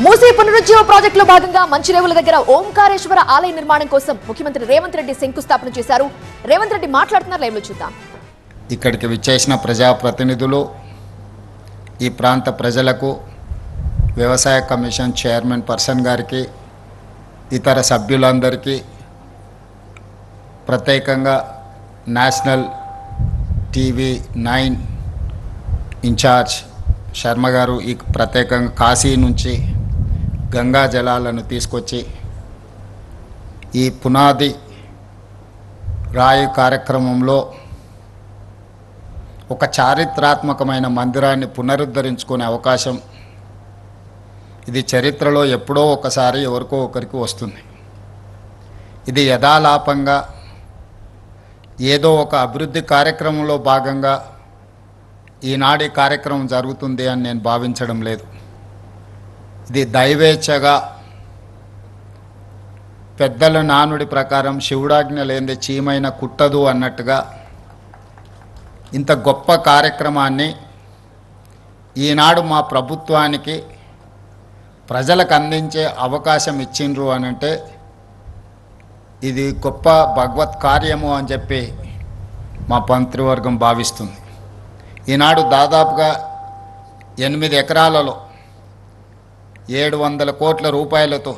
మూసీ పునరుజ్జీవ ప్రాజెక్టులో భాగంగా మంచిరేవుల దగ్గర ఓంకారేశ్వర ఆలయ నిర్మాణం కోసం ముఖ్యమంత్రి రేవంత్ రెడ్డి శంకుస్థాపన చేశారు. రేవంత్ రెడ్డి మాట్లాడుతున్నారు, లైవ్లో చూద్దాం. ఇక్కడికి విచ్చేసిన ప్రజాప్రతినిధులు, ఈ ప్రాంత ప్రజలకు, వ్యవసాయ కమిషన్ చైర్మన్ పర్సన్ గారికి, ఇతర సభ్యులందరికీ, ప్రత్యేకంగా నేషనల్ టీవీ 9 ఇన్ఛార్జ్ శర్మ గారు ఈ ప్రత్యేకంగా కాశీ నుంచి గంగా జలాలను తీసుకొచ్చి ఈ పునాది రాయి కార్యక్రమంలో ఒక చారిత్రాత్మకమైన మందిరాన్ని పునరుద్ధరించుకునే అవకాశం ఇది చరిత్రలో ఎప్పుడో ఒకసారి ఎవరికో ఒకరికి వస్తుంది. ఇది యథాలాపంగా ఏదో ఒక అభివృద్ధి కార్యక్రమంలో భాగంగా ఈనాటి కార్యక్రమం జరుగుతుంది అని నేను భావించడం లేదు. ఇది దైవేచ్ఛగా పెద్దల నానుడి ప్రకారం శివుడాజ్ఞ లేనిదే చీమైన కుట్టదు అన్నట్టుగా ఇంత గొప్ప కార్యక్రమాన్ని ఈనాడు మా ప్రభుత్వానికి ప్రజలకు అందించే అవకాశం ఇచ్చిండ్రు అనంటే ఇది గొప్ప భగవత్ కార్యము అని చెప్పి మా మంత్రివర్గం భావిస్తుంది. ఈనాడు దాదాపుగా 8 ఎకరాలలో 700 కోట్ల రూపాయలతో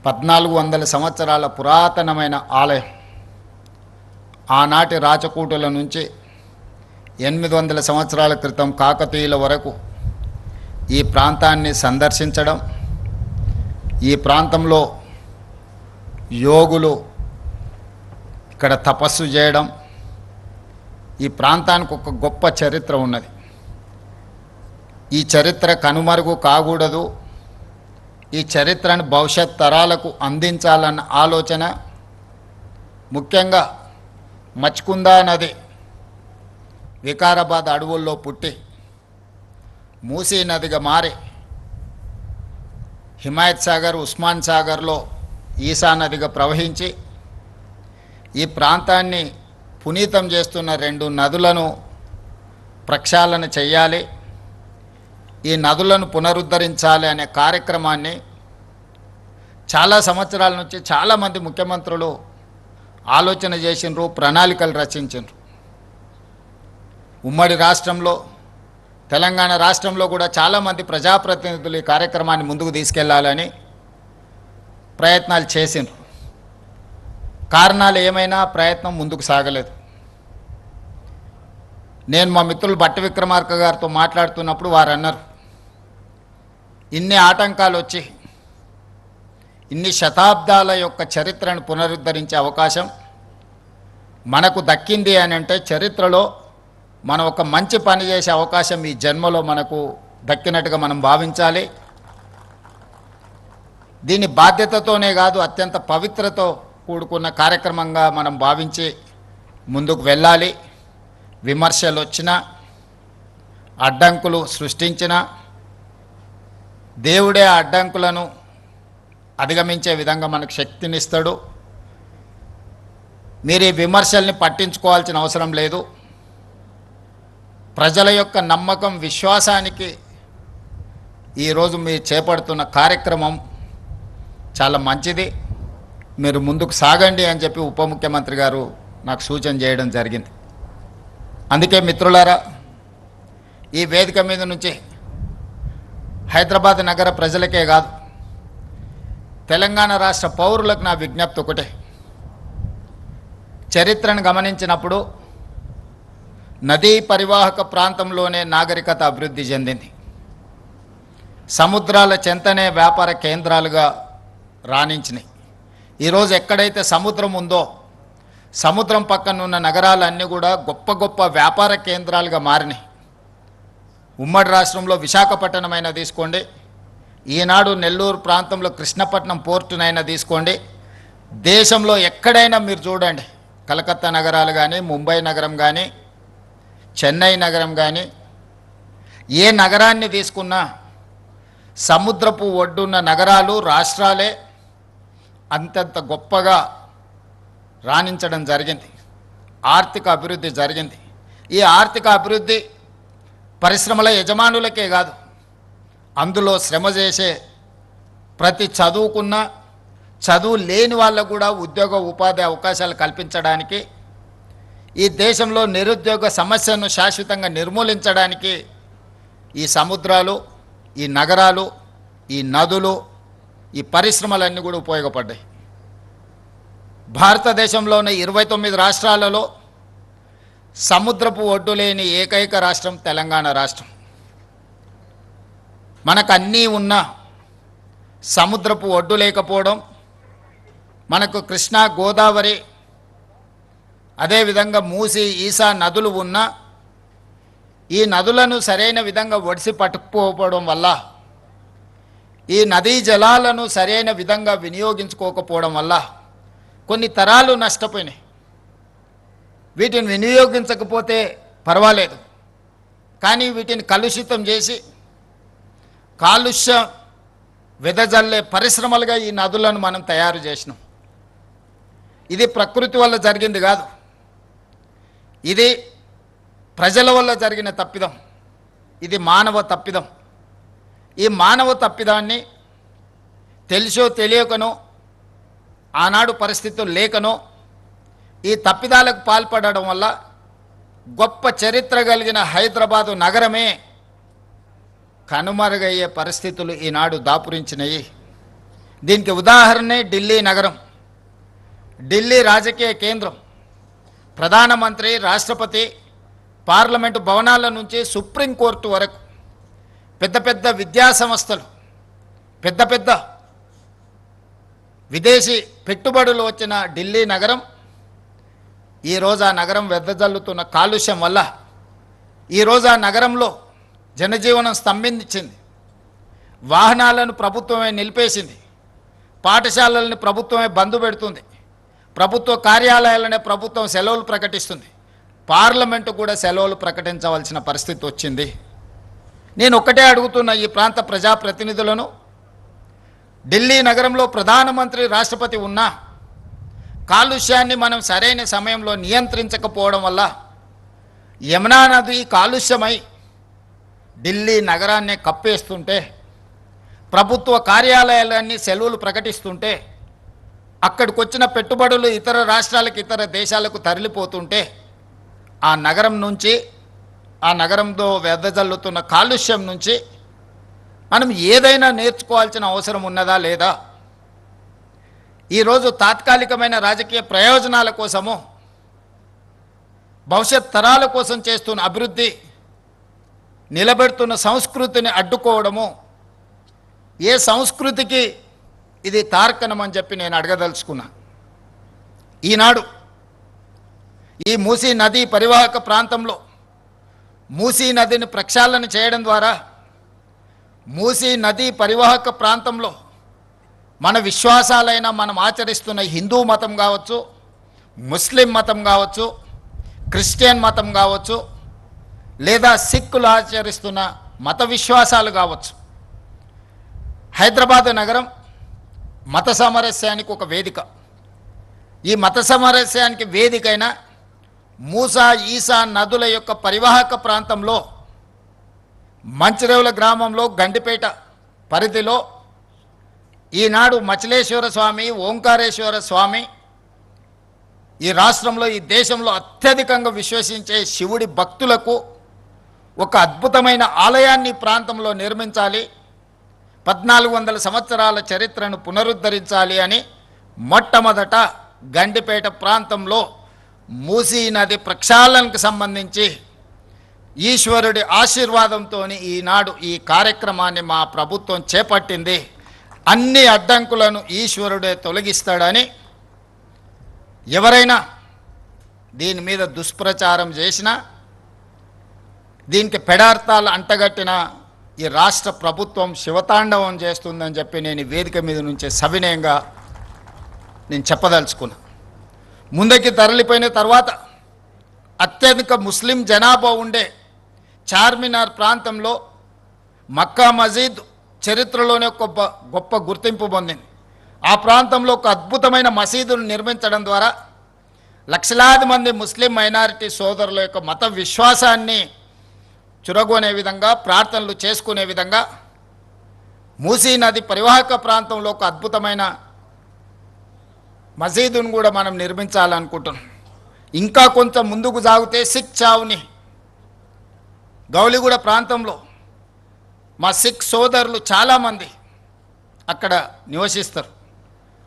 1400 సంవత్సరాల పురాతనమైన ఆలయం, ఆనాటి రాచకూటుల నుంచి 800 సంవత్సరాల క్రితం కాకతీయుల వరకు ఈ ప్రాంతాన్ని సందర్శించడం, ఈ ప్రాంతంలో యోగులు ఇక్కడ తపస్సు చేయడం, ఈ ప్రాంతానికి ఒక గొప్ప చరిత్ర ఉన్నది. ఈ చరిత్ర కనుమరుగు కాకూడదు, ఈ చరిత్రను భవిష్యత్ తరాలకు అందించాలన్న ఆలోచన, ముఖ్యంగా మచ్కుందా నది వికారాబాద్ అడవుల్లో పుట్టి మూసీ నదిగా మారి హిమాయత్ సాగర్, ఉస్మాన్ సాగర్లో ఈసా నదిగా ప్రవహించి ఈ ప్రాంతాన్ని పునీతం చేస్తున్న 2 నదులను ప్రక్షాళన చేయాలి, ఈ నదులను పునరుద్ధరించాలి అనే కార్యక్రమాన్ని చాలా సంవత్సరాల నుంచి చాలామంది ముఖ్యమంత్రులు ఆలోచన చేసినారు, ప్రణాళికలు రచించారు. ఉమ్మడి రాష్ట్రంలో, తెలంగాణ రాష్ట్రంలో కూడా చాలామంది ప్రజాప్రతినిధులు ఈ కార్యక్రమాన్ని ముందుకు తీసుకెళ్లాలని ప్రయత్నాలు చేసినారు. కారణాలు ఏమైనా ప్రయత్నం ముందుకు సాగలేదు. నేను మా మిత్రులు భట్టి విక్రమార్క గారితో మాట్లాడుతున్నప్పుడు వారు అన్నారు, ఇన్ని ఆటంకాలు వచ్చి ఇన్ని శతాబ్దాల యొక్క చరిత్రను పునరుద్ధరించే అవకాశం మనకు దక్కింది అని అంటే చరిత్రలో మనం ఒక మంచి పని చేసే అవకాశం ఈ జన్మలో మనకు దక్కినట్టుగా మనం భావించాలి. దీని బాధ్యతతోనే కాదు, అత్యంత పవిత్రతో కూడుకున్న కార్యక్రమంగా మనం భావించి ముందుకు వెళ్ళాలి. విమర్శలు వచ్చినా, అడ్డంకులు సృష్టించినా దేవుడే ఆ అడ్డంకులను అధిగమించే విధంగా మనకు శక్తినిస్తాడు. మీరు ఈ విమర్శల్ని పట్టించుకోవాల్సిన అవసరం లేదు. ప్రజల యొక్క నమ్మకం, విశ్వాసానికి ఈరోజు మీరు చేపడుతున్న కార్యక్రమం చాలా మంచిది, మీరు ముందుకు సాగండి అని చెప్పి ఉప ముఖ్యమంత్రి గారు నాకు సూచన చేయడం జరిగింది. అందుకే మిత్రులారా, ఈ వేదిక మీద నుంచి హైదరాబాద్ నగర ప్రజలకే కాదు, తెలంగాణ రాష్ట్ర పౌరులకు నా విజ్ఞప్తి ఒకటే. చరిత్రను గమనించినప్పుడు నదీ పరివాహక ప్రాంతంలోనే నాగరికత అభివృద్ధి చెందింది. సముద్రాల చెంతనే వ్యాపార కేంద్రాలుగా రాణించినాయి. ఈరోజు ఎక్కడైతే సముద్రం ఉందో సముద్రం పక్కన ఉన్న నగరాలన్నీ కూడా గొప్ప గొప్ప వ్యాపార కేంద్రాలుగా మారినాయి. ఉమ్మడి రాష్ట్రంలో విశాఖపట్నం అయినా తీసుకోండి, ఈనాడు నెల్లూరు ప్రాంతంలో కృష్ణపట్నం పోర్టునైనా తీసుకోండి, దేశంలో ఎక్కడైనా మీరు చూడండి, కలకత్తా నగరాలు కానీ, ముంబై నగరం కానీ, చెన్నై నగరం కానీ, ఏ నగరాన్ని తీసుకున్నా సముద్రపు ఒడ్డున్న నగరాలు, రాష్ట్రాలే అంతంత గొప్పగా రాణించడం జరిగింది. ఆర్థిక అభివృద్ధి జరిగింది. ఈ ఆర్థిక అభివృద్ధి పరిశ్రమల యజమానులకే కాదు, అందులో శ్రమ చేసే ప్రతి చదువుకున్న చదువు లేని వాళ్ళకు కూడా ఉద్యోగ ఉపాధి అవకాశాలు కల్పించడానికి, ఈ దేశంలో నిరుద్యోగ సమస్యను శాశ్వతంగా నిర్మూలించడానికి ఈ సముద్రాలు, ఈ నగరాలు, ఈ నదులు, ఈ పరిశ్రమలన్నీ కూడా ఉపయోగపడ్డాయి. భారతదేశంలోని 29 రాష్ట్రాలలో సముద్రపు ఒడ్డు లేని ఏకైక రాష్ట్రం తెలంగాణ రాష్ట్రం. మనకు అన్నీ ఉన్న సముద్రపు ఒడ్డు లేకపోవడం, మనకు కృష్ణా, గోదావరి, అదేవిధంగా మూసి, ఈసా నదులు ఉన్న ఈ నదులను సరైన విధంగా ఒడిసి పట్టుకుపోవడం వల్ల, ఈ నదీ జలాలను సరైన విధంగా వినియోగించుకోకపోవడం వల్ల కొన్ని తరాలు నష్టపోయినాయి. వీటిని వినియోగించకపోతే పర్వాలేదు, కానీ వీటిని కలుషితం చేసి కాలుష్యం వెదజల్లే పరిశ్రమలుగా ఈ నదులను మనం తయారు చేసినాం. ఇది ప్రకృతి వల్ల జరిగింది కాదు, ఇది ప్రజల వల్ల జరిగిన తప్పిదం, ఇది మానవ తప్పిదం. ఈ మానవ తప్పిదాన్ని తెలిసో తెలియకనో, ఆనాడు పరిస్థితులు లేకనో ఈ తప్పిదాలకు పాల్పడడం వల్ల గొప్ప చరిత్ర కలిగిన హైదరాబాదు నగరమే కనుమరుగయ్యే పరిస్థితులు ఈనాడు దాపురించినాయి. దీనికి ఉదాహరణే ఢిల్లీ నగరం. ఢిల్లీ రాజకీయ కేంద్రం. ప్రధానమంత్రి, రాష్ట్రపతి, పార్లమెంటు భవనాల నుంచి సుప్రీంకోర్టు వరకు పెద్ద పెద్ద విద్యా సంస్థలు, పెద్ద పెద్ద విదేశీ పెట్టుబడులు వచ్చిన ఢిల్లీ నగరం ఈరోజు ఆ నగరం వెదజల్లుతున్న కాలుష్యం వల్ల ఈరోజు ఆ నగరంలో జనజీవనం స్తంభించింది. వాహనాలను ప్రభుత్వమే నిలిపేసింది, పాఠశాలలను ప్రభుత్వమే బంద్ పెడుతుంది, ప్రభుత్వ కార్యాలయాలనే ప్రభుత్వం సెలవులు ప్రకటిస్తుంది, పార్లమెంటు కూడా సెలవులు ప్రకటించవలసిన పరిస్థితి వచ్చింది. నేను ఒక్కటే అడుగుతున్న ఈ ప్రాంత ప్రజాప్రతినిధులను, ఢిల్లీ నగరంలో ప్రధానమంత్రి, రాష్ట్రపతి ఉన్నా కాలుష్యాన్ని మనం సరైన సమయంలో నియంత్రించకపోవడం వల్ల యమునా నది కాలుష్యమై ఢిల్లీ నగరాన్ని కప్పేస్తుంటే, ప్రభుత్వ కార్యాలయాలన్నీ సెలవులు ప్రకటిస్తుంటే, అక్కడికి వచ్చిన పెట్టుబడులు ఇతర రాష్ట్రాలకు, ఇతర దేశాలకు తరలిపోతుంటే, ఆ నగరం నుంచి, ఆ నగరంలో వెదజల్లుతున్న కాలుష్యం నుంచి మనం ఏదైనా నేర్చుకోవాల్సిన అవసరం ఉన్నదా లేదా? ఈరోజు తాత్కాలికమైన రాజకీయ ప్రయోజనాల కోసము, భవిష్యత్ తరాల కోసం చేస్తున్న అభివృద్ధి, నిలబెడుతున్న సంస్కృతిని అడ్డుకోవడము ఏ సంస్కృతికి ఇది తార్కణం అని చెప్పి నేను అడగదలుచుకున్నా. ఈనాడు ఈ మూసీ నదీ పరివాహక ప్రాంతంలో మూసీ నదిని ప్రక్షాళన చేయడం ద్వారా మూసీ నదీ పరివాహక ప్రాంతంలో మన విశ్వాసాలైన మనం ఆచరిస్తున్న హిందూ మతం కావచ్చు, ముస్లిం మతం కావచ్చు, క్రిస్టియన్ మతం కావచ్చు, లేదా సిక్కులు ఆచరిస్తున్న మత విశ్వాసాలు కావచ్చు, హైదరాబాద్ నగరం మత సామరస్యానికి ఒక వేదిక. ఈ మత సామరస్యానికి వేదికైన మూసా, ఈసా నదుల యొక్క పరివాహక ప్రాంతంలో మంచిరేవుల గ్రామంలో గండిపేట పరిధిలో ఈనాడు మచిలేశ్వర స్వామి, ఓంకారేశ్వర స్వామి ఈ రాష్ట్రంలో, ఈ దేశంలో అత్యధికంగా విశ్వసించే శివుడి భక్తులకు ఒక అద్భుతమైన ఆలయాన్ని ప్రాంతంలో నిర్మించాలి, 1400 సంవత్సరాల చరిత్రను పునరుద్ధరించాలి అని మొట్టమొదట గండిపేట ప్రాంతంలో మూసీ నది ప్రక్షాళనకు సంబంధించి ఈశ్వరుడి ఆశీర్వాదంతో ఈనాడు ఈ కార్యక్రమాన్ని మా ప్రభుత్వం చేపట్టింది. అన్ని అడ్డంకులను ఈశ్వరుడే తొలగిస్తాడని ఎవరైనా దీని మీద దుష్ప్రచారం చేసినా, దీనికి పెడార్థాలు అంటగట్టిన ఈ రాష్ట్ర ప్రభుత్వం శివతాండవం చేస్తుందని చెప్పి నేను ఈ వేదిక మీద నుంచే సవినయంగా నేను చెప్పదలుచుకున్నా. ముందుకి తరలిపోయిన తర్వాత అత్యధిక ముస్లిం జనాభా ఉండే చార్మినార్ ప్రాంతంలో మక్కా మసీద్ చరిత్రలోనే ఒక గొప్ప గుర్తింపు పొందింది. ఆ ప్రాంతంలో ఒక అద్భుతమైన మసీదును నిర్మించడం ద్వారా లక్షలాది మంది ముస్లిం మైనారిటీ సోదరుల యొక్క మత విశ్వాసాన్ని చురగొనే విధంగా, ప్రార్థనలు చేసుకునే విధంగా మూసీ నది పరివాహక ప్రాంతంలో ఒక అద్భుతమైన మసీదును కూడా మనం నిర్మించాలనుకుంటున్నాం. ఇంకా కొంచెం ముందుకు సాగితే సిక్ చావుని గౌలిగూడ ప్రాంతంలో మా సిక్ సోదరులు చాలామంది అక్కడ నివసిస్తారు.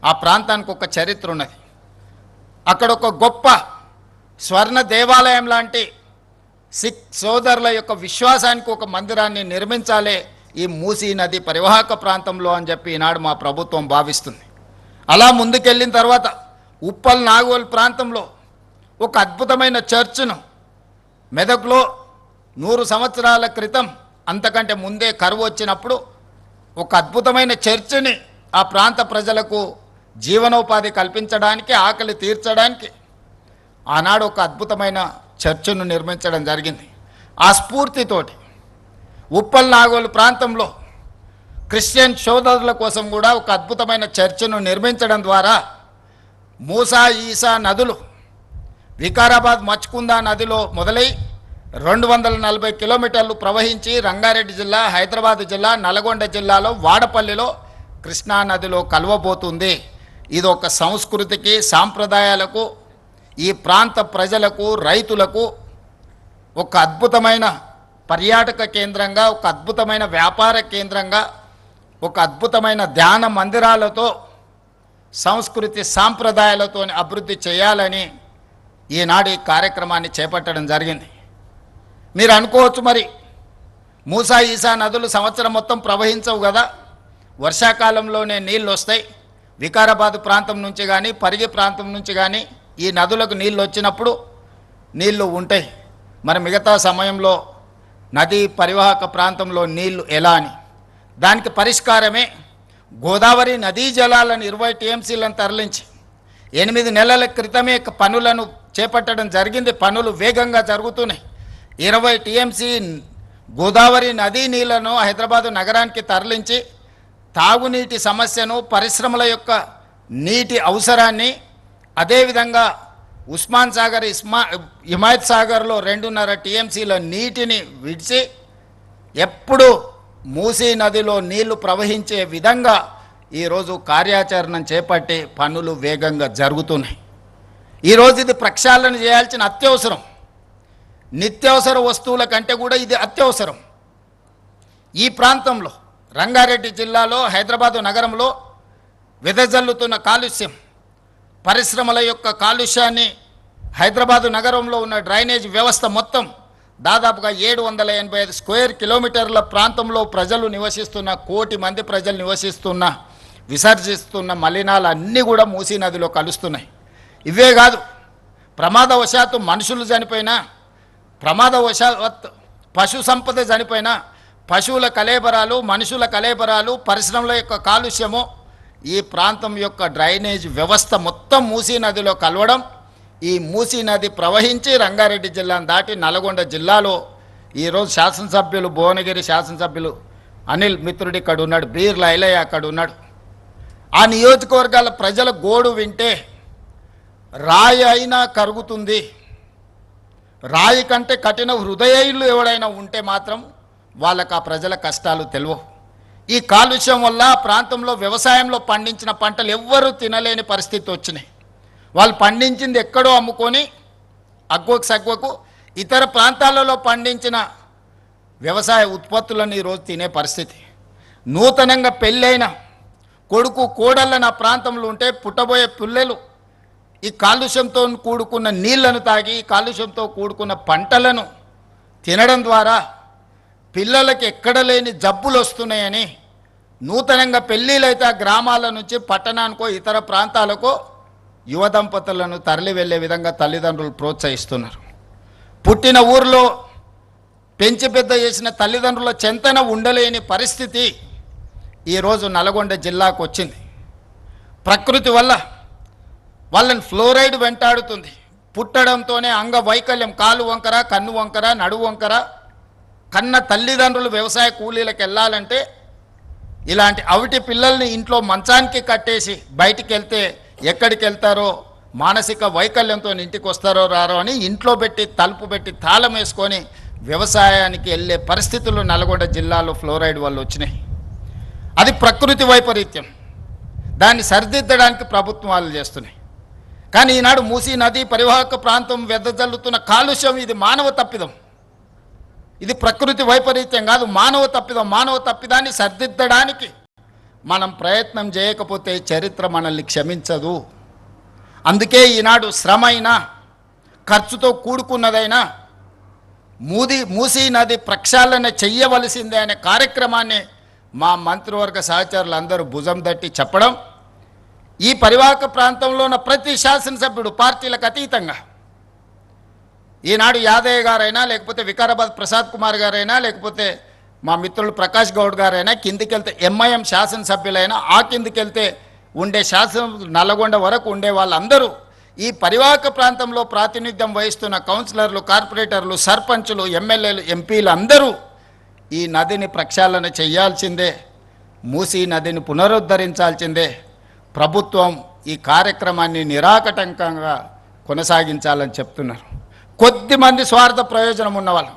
ఆ ప్రాంతానికి ఒక చరిత్ర ఉన్నది. అక్కడ ఒక గొప్ప స్వర్ణ దేవాలయం లాంటి సిక్ సోదరుల యొక్క విశ్వాసానికి ఒక మందిరాన్ని నిర్మించాలి ఈ మూసీ నది పరివాహక ప్రాంతంలో అని చెప్పి ఈనాడు మా ప్రభుత్వం భావిస్తుంది. అలా ముందుకెళ్ళిన తర్వాత ఉప్పల్ నాగోల్ ప్రాంతంలో ఒక అద్భుతమైన చర్చ్ను మెదక్లో 100 సంవత్సరాల క్రితం అంతకంటే ముందే కరువు వచ్చినప్పుడు ఒక అద్భుతమైన చర్చిని ఆ ప్రాంత ప్రజలకు జీవనోపాధి కల్పించడానికి, ఆకలి తీర్చడానికి ఆనాడు ఒక అద్భుతమైన చర్చ్ను నిర్మించడం జరిగింది. ఆ స్ఫూర్తితోటి ఉప్పల్ నాగోలు ప్రాంతంలో క్రిస్టియన్ సోదరుల కోసం కూడా ఒక అద్భుతమైన చర్చ్ను నిర్మించడం ద్వారా మూసా ఈసా నదులు వికారాబాద్ మచ్కుందా నదిలో మొదలై 240 కిలోమీటర్లు ప్రవహించి రంగారెడ్డి జిల్లా, హైదరాబాద్ జిల్లా, నల్గొండ జిల్లాలో వాడపల్లిలో కృష్ణా నదిలో కలవబోతుంది. ఇది ఒక సంస్కృతికి, సాంప్రదాయాలకు, ఈ ప్రాంత ప్రజలకు, రైతులకు ఒక అద్భుతమైన పర్యాటక కేంద్రంగా, ఒక అద్భుతమైన వ్యాపార కేంద్రంగా, ఒక అద్భుతమైన ధ్యాన మందిరాలతో, సంస్కృతి సాంప్రదాయాలతో అభివృద్ధి చేయాలని ఈనాడు ఈ కార్యక్రమాన్ని చేపట్టడం జరిగింది. మీరు అనుకోవచ్చు, మరి మూసా ఈసా నదులు సంవత్సరం మొత్తం ప్రవహించవు కదా, వర్షాకాలంలోనే నీళ్ళు వస్తాయి. వికారాబాద్ ప్రాంతం నుంచి కానీ, పరిగి ప్రాంతం నుంచి కానీ ఈ నదులకు నీళ్ళు వచ్చినప్పుడు నీళ్లు ఉంటాయి. మరి మిగతా సమయంలో నదీ పరివాహక ప్రాంతంలో నీళ్లు ఎలా అని, దానికి పరిష్కారమే గోదావరి నదీ జలాలను 20 టీఎంసీలను తరలించి 8 నెలల క్రితమే పనులను చేపట్టడం జరిగింది. పనులు వేగంగా జరుగుతున్నాయి. 20 టీఎంసీ గోదావరి నదీ నీళ్లను హైదరాబాదు నగరానికి తరలించి తాగునీటి సమస్యను, పరిశ్రమల యొక్క నీటి అవసరాన్ని, అదేవిధంగా ఉస్మాన్ సాగర్, హిమాయత్ సాగర్లో 2.5 టీఎంసీల నీటిని విడిచి ఎప్పుడు మూసీ నదిలో నీళ్లు ప్రవహించే విధంగా ఈరోజు కార్యాచరణ చేపట్టి పనులు వేగంగా జరుగుతున్నాయి. ఈరోజు ఇది ప్రక్షాళన చేయాల్సిన అత్యవసరం. నిత్యావసర వస్తువుల కంటే కూడా ఇది అత్యవసరం. ఈ ప్రాంతంలో రంగారెడ్డి జిల్లాలో, హైదరాబాదు నగరంలో వెదజల్లుతున్న కాలుష్యం, పరిశ్రమల యొక్క కాలుష్యాన్ని, హైదరాబాదు నగరంలో ఉన్న డ్రైనేజ్ వ్యవస్థ మొత్తం దాదాపుగా 785 స్క్వేర్ కిలోమీటర్ల ప్రాంతంలో ప్రజలు నివసిస్తున్న, 1 కోటి మంది ప్రజలు నివసిస్తున్న, విసర్జిస్తున్న మలినాలు అన్నీ కూడా మూసీ నదిలో కలుస్తున్నాయి. ఇవే కాదు, ప్రమాదవశాత్తు మనుషులు చనిపోయినా, ప్రమాదవశాత్తు పశు సంపద చనిపోయినా, పశువుల కలేబరాలు, మనుషుల కలేబరాలు, పరిశ్రమల యొక్క కాలుష్యము, ఈ ప్రాంతం యొక్క డ్రైనేజ్ వ్యవస్థ మొత్తం మూసీ నదిలో కలవడం, ఈ మూసీ నది ప్రవహించి రంగారెడ్డి జిల్లాను దాటి నల్గొండ జిల్లాలో ఈరోజు శాసనసభ్యులు, భువనగిరి శాసనసభ్యులు అనిల్ మిత్రుడు ఇక్కడ ఉన్నాడు, బీర్ల ఐలయ్య అక్కడ ఉన్నాడు. ఆ నియోజకవర్గాల ప్రజల గోడు వింటే రాయి అయినా కరుగుతుంది. రాయి కంటే కఠిన హృదయులు ఎవడైనా ఉంటే మాత్రం వాళ్ళకు ఆ ప్రజల కష్టాలు తెలియవు. ఈ కాలుష్యం వల్ల ప్రాంతంలో వ్యవసాయంలో పండించిన పంటలు ఎవ్వరూ తినలేని పరిస్థితి వచ్చినాయి. వాళ్ళు పండించింది ఎక్కడో అమ్ముకొని అగ్గుకు సగ్గుకు ఇతర ప్రాంతాలలో పండించిన వ్యవసాయ ఉత్పత్తులను ఈరోజు తినే పరిస్థితి. నూతనంగా పెళ్ళైన కొడుకు, కోడళ్ళ నా ప్రాంతంలో ఉంటే పుట్టబోయే పిల్లలు ఈ కాలుష్యంతో కూడుకున్న నీళ్లను తాగి, కాలుష్యంతో కూడుకున్న పంటలను తినడం ద్వారా పిల్లలకి ఎక్కడ లేని జబ్బులు వస్తున్నాయని నూతనంగా పెళ్ళిళ్ళైతే ఆ గ్రామాల నుంచి పట్టణానికో ఇతర ప్రాంతాలకో యువ దంపతులను తరలి వెళ్ళే విధంగా తల్లిదండ్రులు ప్రోత్సహిస్తున్నారు. పుట్టిన ఊరిలో పెంచి పెద్ద చేసిన తల్లిదండ్రుల చెంతన ఉండలేని పరిస్థితి ఈరోజు నల్గొండ జిల్లాకు వచ్చింది. ప్రకృతి వల్ల వాళ్ళని ఫ్లోరైడ్ వెంటాడుతుంది. పుట్టడంతోనే అంగవైకల్యం, కాలు వంకర, కన్ను వంకర, నడువు వంకర. కన్న తల్లిదండ్రులు వ్యవసాయ కూలీలకు వెళ్ళాలంటే ఇలాంటి అవిటి పిల్లల్ని ఇంట్లో మంచానికి కట్టేసి బయటికి వెళ్తే ఎక్కడికి వెళ్తారో, మానసిక వైకల్యంతో ఇంటికి వస్తారో రారో అని ఇంట్లో పెట్టి తలుపు పెట్టి తాళం వేసుకొని వ్యవసాయానికి వెళ్ళే పరిస్థితులు నల్గొండ జిల్లాలో ఫ్లోరైడ్ వల్ల వచ్చినాయి. అది ప్రకృతి వైపరీత్యం. దాన్ని సరిదిద్దడానికి ప్రభుత్వాలు చేస్తున్నాయి. కానీ ఈనాడు మూసీ నది పరివాహక ప్రాంతం వెదజల్లుతున్న కాలుష్యం ఇది మానవ తప్పిదం. ఇది ప్రకృతి వైపరీత్యం కాదు, మానవ తప్పిదం. మానవ తప్పిదాన్ని సరిదిద్దడానికి మనం ప్రయత్నం చేయకపోతే చరిత్ర మనల్ని క్షమించదు. అందుకే ఈనాడు శ్రమ అయినా ఖర్చుతో కూడుకున్నదైనా మూసీ నది ప్రక్షాళన చెయ్యవలసిందే అనే కార్యక్రమాన్ని మా మంత్రివర్గ సహచరులందరూ భుజం తట్టి చెప్పడం, ఈ పరివాహక ప్రాంతంలో ఉన్న ప్రతి శాసనసభ్యుడు పార్టీలకు అతీతంగా, ఈనాడు యాదయ్య గారైనా లేకపోతే వికారాబాద్ ప్రసాద్ కుమార్ గారైనా లేకపోతే మా మిత్రులు ప్రకాష్ గౌడ్ గారైనా, కిందికెళ్తే ఎంఐఎం శాసనసభ్యులైనా, ఆ కిందికెళ్తే ఉండే నల్లగొండ వరకు ఉండే వాళ్ళందరూ ఈ పరివాహక ప్రాంతంలో ప్రాతినిధ్యం వహిస్తున్న కౌన్సిలర్లు, కార్పొరేటర్లు, సర్పంచులు, ఎమ్మెల్యేలు, ఎంపీలు అందరూ ఈ నదిని ప్రక్షాళన చేయాల్సిందే, మూసీ నదిని పునరుద్ధరించాల్సిందే. ప్రభుత్వం ఈ కార్యక్రమాన్ని నిరాకటంకంగా కొనసాగించాలని చెప్తున్నారు. కొద్దిమంది స్వార్థ ప్రయోజనం ఉన్నవాళ్ళు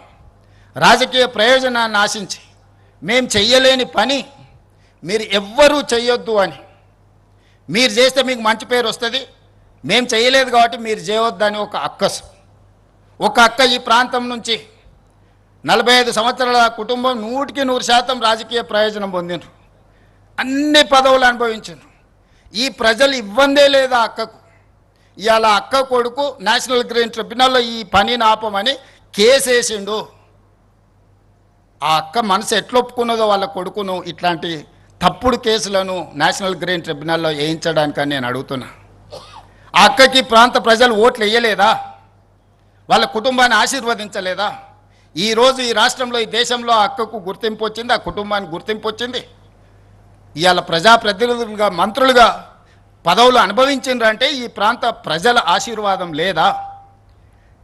రాజకీయ ప్రయోజనాన్ని ఆశించి మేము చెయ్యలేని పని మీరు ఎవ్వరూ చెయ్యొద్దు అని, మీరు చేస్తే మీకు మంచి పేరు వస్తుంది, మేము చేయలేదు కాబట్టి మీరు చేయవద్దని ఒక అక్క ఈ ప్రాంతం నుంచి 45 సంవత్సరాల కుటుంబం 100% రాజకీయ ప్రయోజనం పొందినారు, అన్ని పదవులు అనుభవించారు. ఈ ప్రజలు ఇవ్వందే లేదా అక్కకు. ఇవాళ అక్క కొడుకు నేషనల్ గ్రీన్ ట్రిబ్యునల్లో ఈ పనిని ఆపమని కేసేసిండు. ఆ అక్క మనసు ఎట్లొప్పుకున్నదో వాళ్ళ కొడుకును ఇట్లాంటి తప్పుడు కేసులను నేషనల్ గ్రీన్ ట్రిబ్యునల్లో వేయించడానికని నేను అడుగుతున్నా. ఆ అక్కకి ప్రాంత ప్రజలు ఓట్లు వేయలేదా? వాళ్ళ కుటుంబాన్ని ఆశీర్వదించలేదా? ఈరోజు ఈ రాష్ట్రంలో, ఈ దేశంలో ఆ అక్కకు గుర్తింపు వచ్చింది, ఆ కుటుంబానికి గుర్తింపు వచ్చింది. ఇవాళ ప్రజాప్రతినిధులుగా, మంత్రులుగా పదవులు అనుభవించిండ్రంటే ఈ ప్రాంత ప్రజల ఆశీర్వాదం లేదా?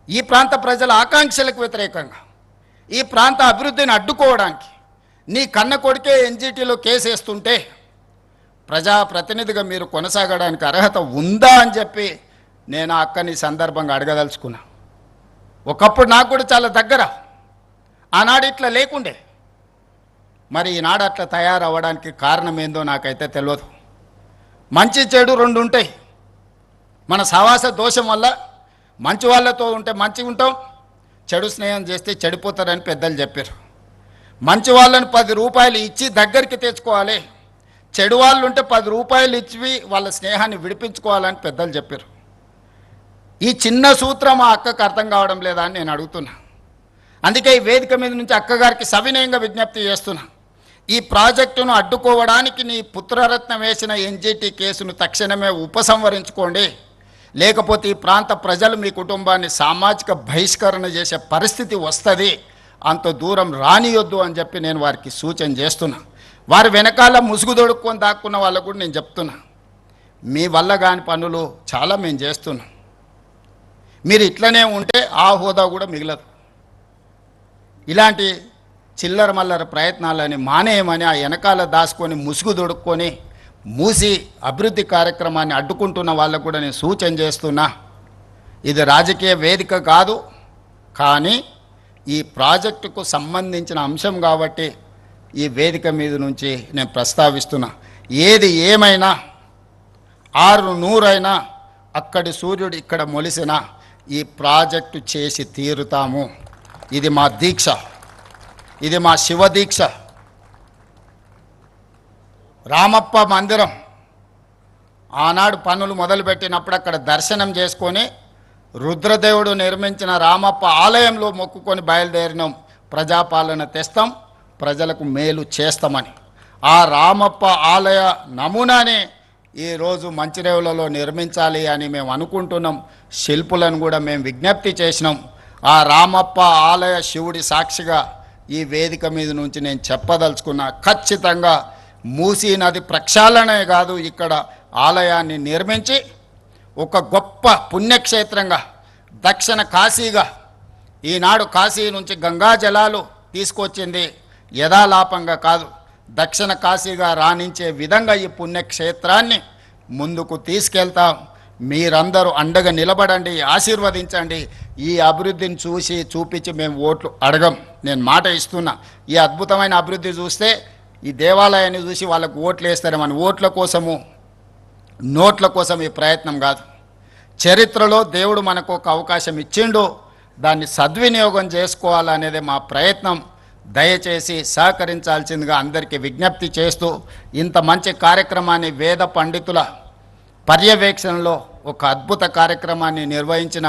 ఈ ప్రాంత ప్రజల ఆకాంక్షలకు వ్యతిరేకంగా, ఈ ప్రాంత అభివృద్ధిని అడ్డుకోవడానికి నీ కన్న కొడుకే ఎన్జిటీలో కేసు వేస్తుంటే ప్రజాప్రతినిధిగా మీరు కొనసాగడానికి అర్హత ఉందా అని చెప్పి నేను ఆ అక్కని సందర్భంగా అడగదలుచుకున్నా. ఒకప్పుడు నాకు కూడా చాలా దగ్గర, ఆనాడు ఇట్లా లేకుండే. మరి ఈనాడు అట్లా తయారవ్వడానికి కారణం ఏందో నాకైతే తెలియదు. మంచి చెడు రెండు ఉంటాయి. మన సహవాస దోషం వల్ల మంచి వాళ్ళతో ఉంటే మంచిగా ఉంటాం, చెడు స్నేహం చేస్తే చెడిపోతారని పెద్దలు చెప్పారు. మంచి వాళ్ళని 10 రూపాయలు ఇచ్చి దగ్గరికి తెచ్చుకోవాలి, చెడు వాళ్ళు ఉంటే 10 రూపాయలు ఇచ్చి వాళ్ళ స్నేహాన్ని విడిపించుకోవాలని పెద్దలు చెప్పారు. ఈ చిన్న సూత్రం ఆ అక్కకు అర్థం కావడం లేదా అని నేను అడుగుతున్నా. అందుకే ఈ వేదిక మీద నుంచి అక్కగారికి సవినయంగా విజ్ఞప్తి చేస్తున్నా. ఈ ప్రాజెక్టును అడ్డుకోవడానికి నీ పుత్రరత్నం వేసిన ఎన్జిటి కేసును తక్షణమే ఉపసంహరించుకోండి, లేకపోతే ఈ ప్రాంత ప్రజలు మీ కుటుంబాన్ని సామాజిక బహిష్కరణ చేసే పరిస్థితి వస్తుంది, అంత దూరం రానియొద్దు అని చెప్పి నేను వారికి సూచన చేస్తున్నా. వారి వెనకాల ముసుగు దొడుక్కొని దాక్కున్న వాళ్ళకు కూడా నేను చెప్తున్నా, మీ వల్ల కాని పనులు చాలా మేము చేస్తున్నాం. మీరు ఇట్లనే ఉంటే ఆ హోదా కూడా మిగలదు. ఇలాంటి చిల్లర మల్లర ప్రయత్నాలని మానేయమని ఆ వెనకాల దాచుకొని ముసుగు దొడుక్కొని మూసి అభివృద్ధి కార్యక్రమాన్ని అడ్డుకుంటున్న వాళ్ళకు కూడా నేను సూచన చేస్తున్నా. ఇది రాజకీయ వేదిక కాదు, కానీ ఈ ప్రాజెక్టుకు సంబంధించిన అంశం కాబట్టి ఈ వేదిక మీద నుంచి నేను ప్రస్తావిస్తున్నా. ఏది ఏమైనా 600 అక్కడి సూర్యుడు ఇక్కడ మొలిసిన ఈ ప్రాజెక్టు చేసి తీరుతాము. ఇది మా దీక్ష, ఇది మా శివ దీక్ష. రామప్ప మందిరం ఆనాడు పనులు మొదలుపెట్టినప్పుడు అక్కడ దర్శనం చేసుకొని రుద్రదేవుడు నిర్మించిన రామప్ప ఆలయంలో మొక్కుకొని బయలుదేరినాం. ప్రజాపాలన తెస్తాం, ప్రజలకు మేలు చేస్తామని. ఆ రామప్ప ఆలయ నమూనానే ఈరోజు మంచిరేవులలో నిర్మించాలి అని మేము అనుకుంటున్నాం. శిల్పులను కూడా మేము విజ్ఞప్తి చేసినాం. ఆ రామప్ప ఆలయ శివుడి సాక్షిగా ఈ వేదిక మీద నుంచి నేను చెప్పదలుచుకున్నా, ఖచ్చితంగా మూసీ నది ప్రక్షాళనే కాదు, ఇక్కడ ఆలయాన్ని నిర్మించి ఒక గొప్ప పుణ్యక్షేత్రంగా, దక్షిణ కాశీగా, ఈనాడు కాశీ నుంచి గంగా జలాలు తీసుకొచ్చింది యథాలాపంగా కాదు, దక్షిణ కాశీగా రాణించే విధంగా ఈ పుణ్యక్షేత్రాన్ని ముందుకు తీసుకెళ్తాం. మీరందరూ అండగా నిలబడండి, ఆశీర్వదించండి. ఈ అభివృద్ధిని చూపించి మేము ఓట్లు అడగం. నేను మాట ఇస్తున్నా, ఈ అద్భుతమైన అభివృద్ధి చూస్తే ఈ దేవాలయాన్ని చూసి వాళ్ళకు ఓట్లు వేస్తారేమని ఓట్ల కోసము నోట్ల కోసం ఈ ప్రయత్నం కాదు. చరిత్రలో దేవుడు మనకు ఒక అవకాశం ఇచ్చిండు, దాన్ని సద్వినియోగం చేసుకోవాలనేదే మా ప్రయత్నం. దయచేసి సహకరించాల్సిందిగా అందరికీ విజ్ఞప్తి చేస్తూ, ఇంత మంచి కార్యక్రమాన్ని వేద పండితుల పర్యవేక్షణలో ఒక అద్భుత కార్యక్రమాన్ని నిర్వహించిన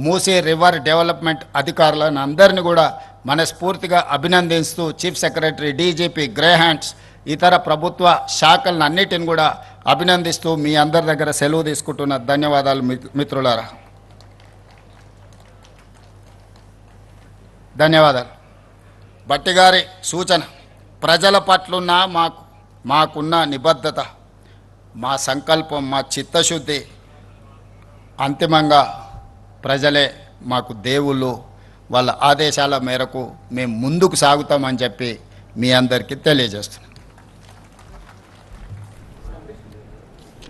మూసీ రివర్ డెవలప్మెంట్ అధికారులను అందరినీ కూడా మనస్ఫూర్తిగా అభినందిస్తూ, చీఫ్ సెక్రటరీ, డీజీపీ, గ్రేహాండ్స్, ఇతర ప్రభుత్వ శాఖలను అన్నిటిని కూడా అభినందిస్తూ మీ అందరి దగ్గర సెలవు తీసుకుంటున్న ధన్యవాదాలు మిత్రులారా. ధన్యవాదాలు. భట్టిగారి సూచన, ప్రజల పట్లున్న మాకున్న నిబద్ధత, మా సంకల్పం, మా చిత్తశుద్ధి, అంతిమంగా ప్రజలే మాకు దేవుళ్ళు, వాళ్ళ ఆదేశాల మేరకు మేము ముందుకు సాగుతామని చెప్పి మీ అందరికీ తెలియజేస్తున్నాం.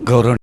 గౌరవ